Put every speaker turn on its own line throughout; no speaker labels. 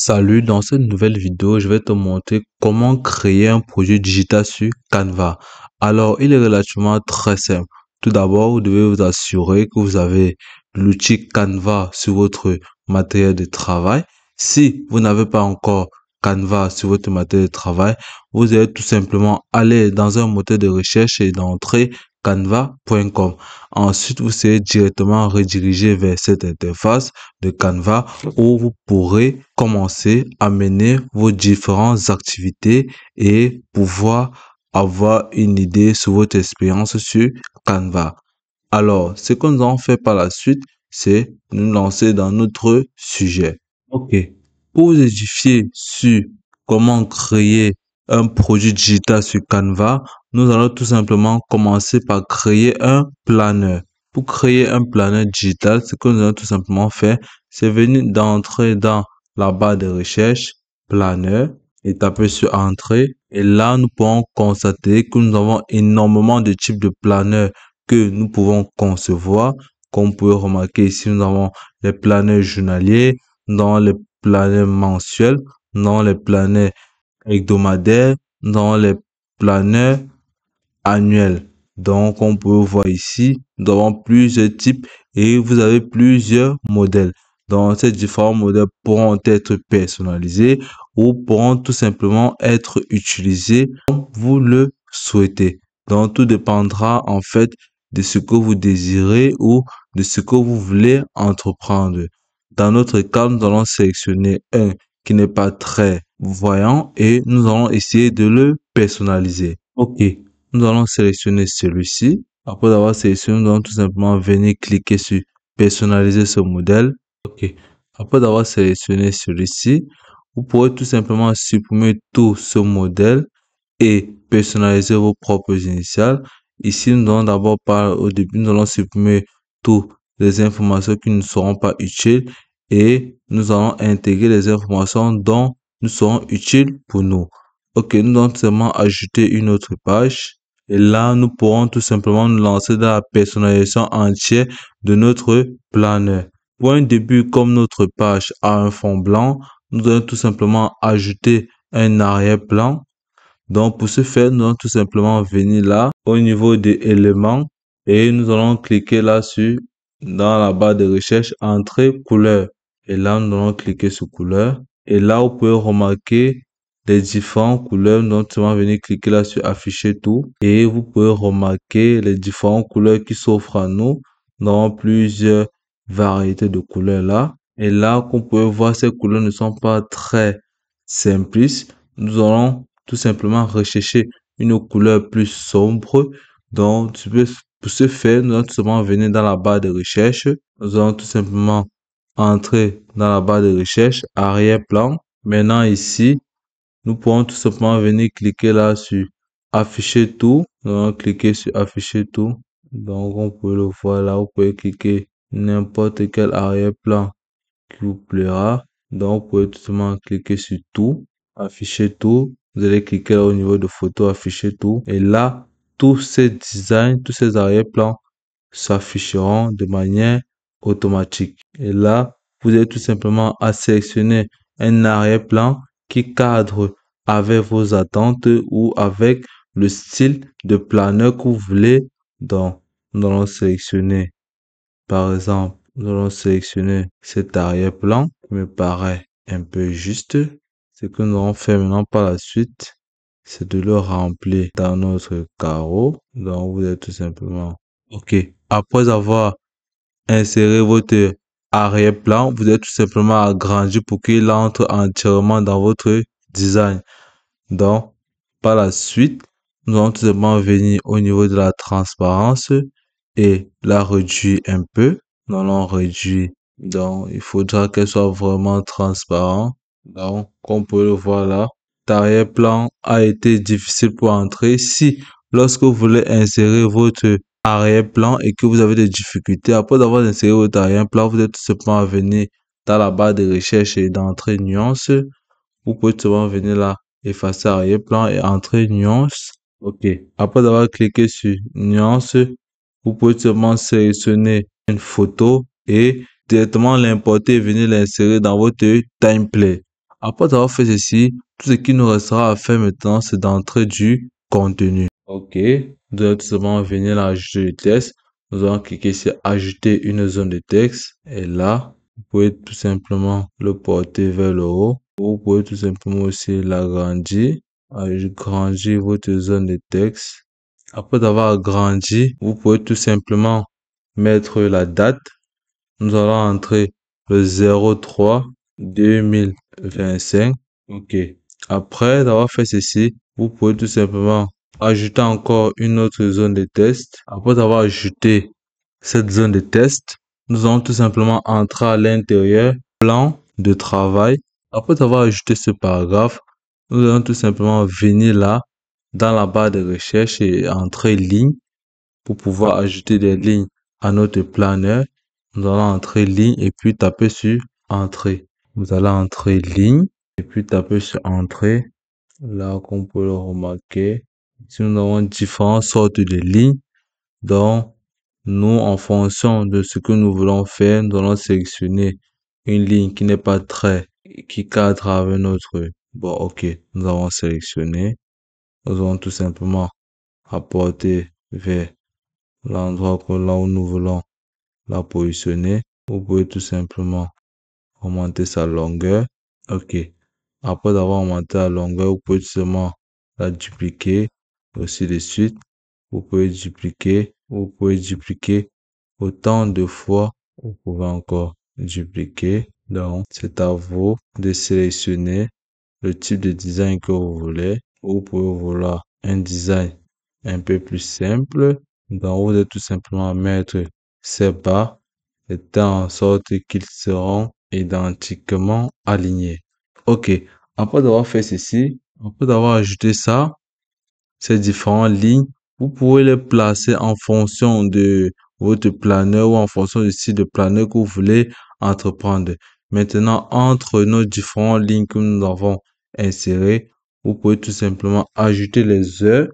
Salut, dans cette nouvelle vidéo, je vais te montrer comment créer un projet digital sur Canva. Alors, il est relativement très simple. Tout d'abord, vous devez vous assurer que vous avez l'outil Canva sur votre matériel de travail. Si vous n'avez pas encore Canva sur votre matériel de travail, vous allez tout simplement aller dans un moteur de recherche et d'entrer canva.com. Ensuite, vous serez directement redirigé vers cette interface de Canva où vous pourrez commencer à mener vos différentes activités et pouvoir avoir une idée sur votre expérience sur Canva. Alors, ce que nous allons faire par la suite, c'est nous lancer dans notre sujet. OK. Pour vous édifier sur comment créer un produit digital sur Canva, nous allons tout simplement commencer par créer un planeur. Pour créer un planeur digital, ce que nous allons tout simplement faire, c'est venir d'entrer dans la barre de recherche, planeur, et taper sur entrée. Et là, nous pourrons constater que nous avons énormément de types de planeurs que nous pouvons concevoir. Comme vous pouvez remarquer ici, nous avons les planeurs journaliers, dans les planeurs mensuels, dans les planeurs hebdomadaires, dans les planeurs annuels. Donc, on peut voir ici, nous avons plusieurs types et vous avez plusieurs modèles. Donc, ces différents modèles pourront être personnalisés ou pourront tout simplement être utilisés comme vous le souhaitez. Donc, tout dépendra en fait de ce que vous désirez ou de ce que vous voulez entreprendre. Dans notre cas, nous allons sélectionner un qui n'est pas très voyant et nous allons essayer de le personnaliser. OK. Nous allons sélectionner celui-ci. Après avoir sélectionné, nous allons tout simplement venir cliquer sur personnaliser ce modèle. OK. Après avoir sélectionné celui-ci, vous pourrez tout simplement supprimer tout ce modèle et personnaliser vos propres initiales. Ici, nous allons d'abord au début, nous allons supprimer toutes les informations qui ne seront pas utiles et nous allons intégrer les informations dont nous seront utiles pour nous. OK, nous allons tout simplement ajouter une autre page. Et là, nous pourrons tout simplement nous lancer dans la personnalisation entière de notre planeur. Pour un début, comme notre page a un fond blanc, nous allons tout simplement ajouter un arrière-plan. Donc, pour ce faire, nous allons tout simplement venir là, au niveau des éléments, et nous allons cliquer là-dessus, dans la barre de recherche, entrée couleur. Et là, nous allons cliquer sur couleur. Et là, vous pouvez remarquer les différentes couleurs. Nous allons tout simplement venir cliquer là sur afficher tout. Et vous pouvez remarquer les différentes couleurs qui s'offrent à nous. Nous avons plusieurs variétés de couleurs là. Et là, comme vous pouvez voir, ces couleurs ne sont pas très simplistes. Nous allons tout simplement rechercher une couleur plus sombre. Donc, pour ce faire, nous allons tout simplement venir dans la barre de recherche. Nous allons tout simplement entrer dans la barre de recherche, arrière-plan. Maintenant, ici, nous pourrons tout simplement venir cliquer là sur afficher tout. Nous allons cliquer sur afficher tout. Donc, on peut le voir là. Vous pouvez cliquer n'importe quel arrière-plan qui vous plaira. Donc, vous pouvez tout simplement cliquer sur tout, afficher tout. Vous allez cliquer là au niveau de photo, afficher tout. Et là, tous ces designs, tous ces arrière-plans s'afficheront de manière automatique. Et là, vous avez tout simplement à sélectionner un arrière-plan qui cadre avec vos attentes ou avec le style de planeur que vous voulez. Donc, nous allons sélectionner, par exemple, nous allons sélectionner cet arrière-plan qui me paraît un peu juste. Ce que nous allons faire maintenant par la suite, c'est de le remplir dans notre carreau. Donc, vous êtes tout simplement OK. Après avoir inséré votre arrière-plan, vous êtes tout simplement agrandi pour qu'il entre entièrement dans votre design. Donc, par la suite, nous allons tout simplement venir au niveau de la transparence et la réduire un peu. Nous allons réduire. Donc, il faudra qu'elle soit vraiment transparente. Donc, comme vous pouvez le voir là, l'arrière-plan a été difficile pour entrer. Si, lorsque vous voulez insérer votre arrière-plan et que vous avez des difficultés, après avoir inséré votre arrière-plan, vous êtes tout simplement venir dans la barre de recherche et d'entrée nuance. Vous pouvez tout simplement venir là, effacer arrière-plan et entrer nuance. OK. Après avoir cliqué sur nuance, vous pouvez tout simplement sélectionner une photo et directement l'importer et venir l'insérer dans votre template. Après avoir fait ceci, tout ce qui nous restera à faire maintenant, c'est d'entrer du contenu. Ok, nous allons tout simplement venir là ajouter le texte. Nous allons cliquer sur ajouter une zone de texte. Et là, vous pouvez tout simplement le porter vers le haut. Vous pouvez tout simplement aussi l'agrandir. Agrandir votre zone de texte. Après avoir agrandi, vous pouvez tout simplement mettre la date. Nous allons entrer le 03-2025. OK. Après avoir fait ceci, vous pouvez tout simplement ajouter encore une autre zone de test. Après avoir ajouté cette zone de test, nous allons tout simplement entrer à l'intérieur, plan de travail. Après avoir ajouté ce paragraphe, nous allons tout simplement venir là, dans la barre de recherche et entrer ligne pour pouvoir ajouter des lignes à notre planeur. Nous allons entrer ligne et puis taper sur entrée. Vous allez entrer ligne et puis taper sur entrée. Là, comme vous pouvez le remarquer, ici nous avons différentes sortes de lignes. Donc, nous, en fonction de ce que nous voulons faire, nous allons sélectionner une ligne qui n'est pas très, qui cadre avec notre, bon, ok, nous avons sélectionné. Nous allons tout simplement apporter vers l'endroit là où nous voulons la positionner. Vous pouvez tout simplement augmenter sa longueur. Ok. Après avoir augmenté la longueur, vous pouvez tout simplement la dupliquer aussi de suite. Vous pouvez dupliquer autant de fois. Vous pouvez encore dupliquer. Donc, c'est à vous de sélectionner le type de design que vous voulez. Vous pouvez vouloir un design un peu plus simple. Donc, vous allez tout simplement mettre ces bas de telle en sorte qu'ils seront identiquement alignés. Ok. Après avoir fait ceci, après avoir ajouté ça, ces différentes lignes, vous pouvez les placer en fonction de votre planeur ou en fonction du style de planeur que vous voulez entreprendre. Maintenant, entre nos différentes lignes que nous avons insérées, vous pouvez tout simplement ajouter les heures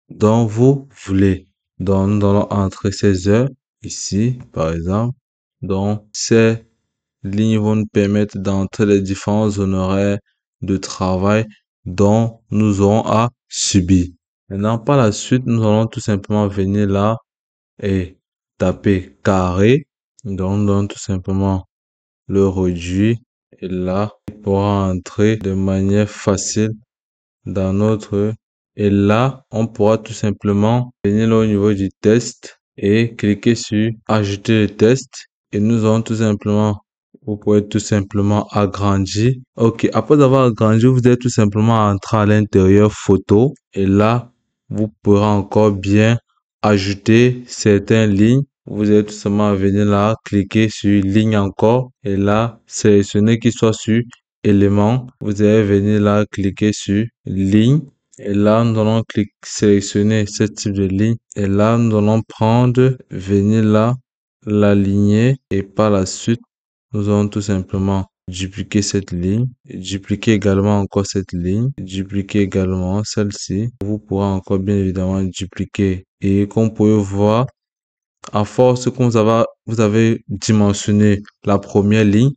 dont vous voulez. Donc, nous allons entrer ces heures ici, par exemple. Donc, ces lignes vont nous permettre d'entrer les différents honoraires de travail dont nous aurons à subir. Maintenant, par la suite, nous allons tout simplement venir là et taper carré. Donc, nous allons tout simplement le réduire. Et là, il pourra entrer de manière facile dans notre... Et là, on pourra tout simplement venir là au niveau du test et cliquer sur ajouter le test. Et nous allons tout simplement, vous pouvez tout simplement agrandir. Ok, après avoir agrandi, vous allez tout simplement entrer à l'intérieur photo. Et là, vous pourrez encore bien ajouter certaines lignes. Vous allez tout simplement venir là, cliquer sur ligne encore. Et là, sélectionner qu'il soit sur élément. Vous allez venir là, cliquer sur ligne. Et là, nous allons sélectionner ce type de ligne. Et là, nous allons prendre, venir là, l'aligner. Et par la suite, nous allons tout simplement dupliquer cette ligne. Dupliquer également encore cette ligne. Dupliquer également celle-ci. Vous pourrez encore bien évidemment dupliquer. Et comme vous pouvez voir, à force que vous avez dimensionné la première ligne,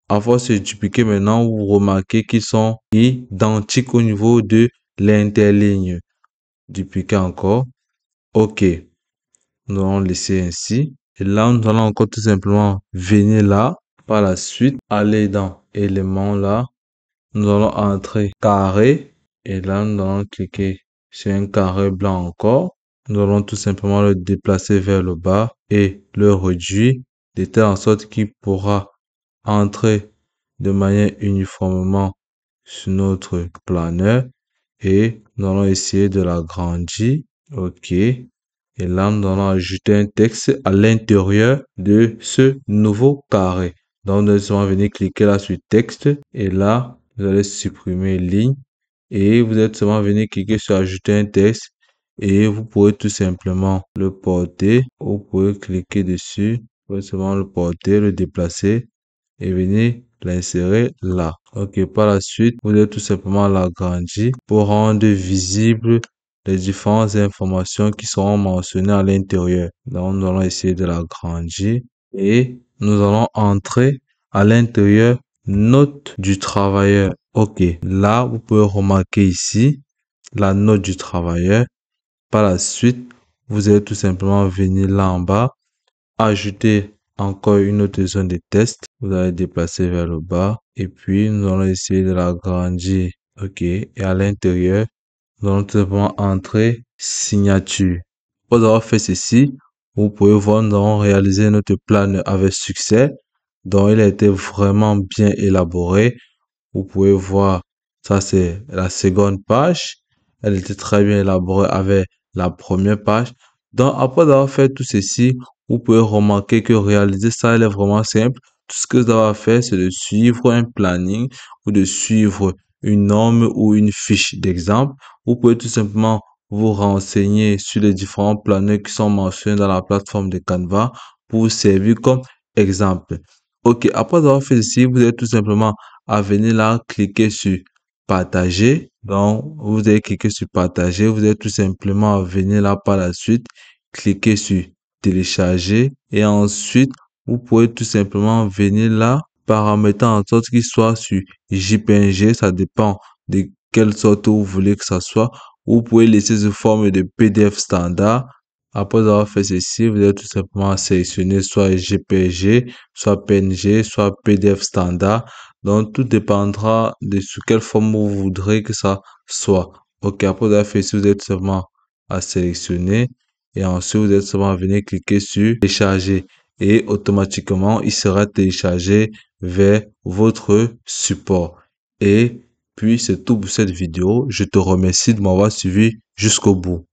à force de dupliquer maintenant, vous remarquez qu'ils sont identiques au niveau de l'interligne. Dupliquer encore. OK. Nous allons laisser ainsi. Et là, nous allons encore tout simplement venir là. Par la suite, aller dans élément là. Nous allons entrer carré. Et là, nous allons cliquer sur un carré blanc encore. Nous allons tout simplement le déplacer vers le bas et le réduire de telle en sorte qu'il pourra entrer de manière uniformément sur notre planeur et nous allons essayer de l'agrandir. OK. Et là, nous allons ajouter un texte à l'intérieur de ce nouveau carré. Donc, nous allons venir cliquer là sur texte et là, vous allez supprimer ligne et vous allez seulement venir cliquer sur ajouter un texte et vous pouvez tout simplement le porter. Vous pouvez cliquer dessus, vous pouvez seulement le porter, le déplacer et venir l'insérer là. Ok, par la suite, vous allez tout simplement l'agrandir pour rendre visible les différentes informations qui seront mentionnées à l'intérieur. Donc, nous allons essayer de l'agrandir et nous allons entrer à l'intérieur note du travailleur. Ok, là, vous pouvez remarquer ici la note du travailleur. Par la suite, vous allez tout simplement venir là en bas, ajouter encore une autre zone de test. Vous allez déplacer vers le bas et puis nous allons essayer de l'agrandir. Ok, et à l'intérieur, nous allons tout simplement entrer signature. Après avoir fait ceci, vous pouvez voir, nous avons réalisé notre plan avec succès. Donc, il a été vraiment bien élaboré. Vous pouvez voir, ça c'est la seconde page. Elle était très bien élaborée avec la première page. Donc, après avoir fait tout ceci, vous pouvez remarquer que réaliser ça, elle est vraiment simple. Tout ce que vous avez à faire, c'est de suivre un planning ou de suivre une norme ou une fiche d'exemple. Vous pouvez tout simplement vous renseigner sur les différents planners qui sont mentionnés dans la plateforme de Canva pour vous servir comme exemple. Ok, après avoir fait ceci, vous allez tout simplement à venir là, cliquer sur partager. Donc, vous allez cliquer sur partager. Vous allez tout simplement à venir là par la suite, cliquer sur télécharger. Et ensuite, vous pouvez tout simplement venir là, paramétrer en sorte qu'il soit sur JPNG. Ça dépend de quelle sorte vous voulez que ça soit. Vous pouvez laisser sous forme de PDF standard. Après avoir fait ceci, vous allez tout simplement sélectionner soit JPG, soit PNG, soit PDF standard. Donc, tout dépendra de sous quelle forme vous voudrez que ça soit. Ok, après avoir fait ceci, vous êtes seulement à sélectionner et ensuite vous êtes seulement à venir cliquer sur télécharger et automatiquement il sera téléchargé vers votre support. Et puis c'est tout pour cette vidéo. Je te remercie de m'avoir suivi jusqu'au bout.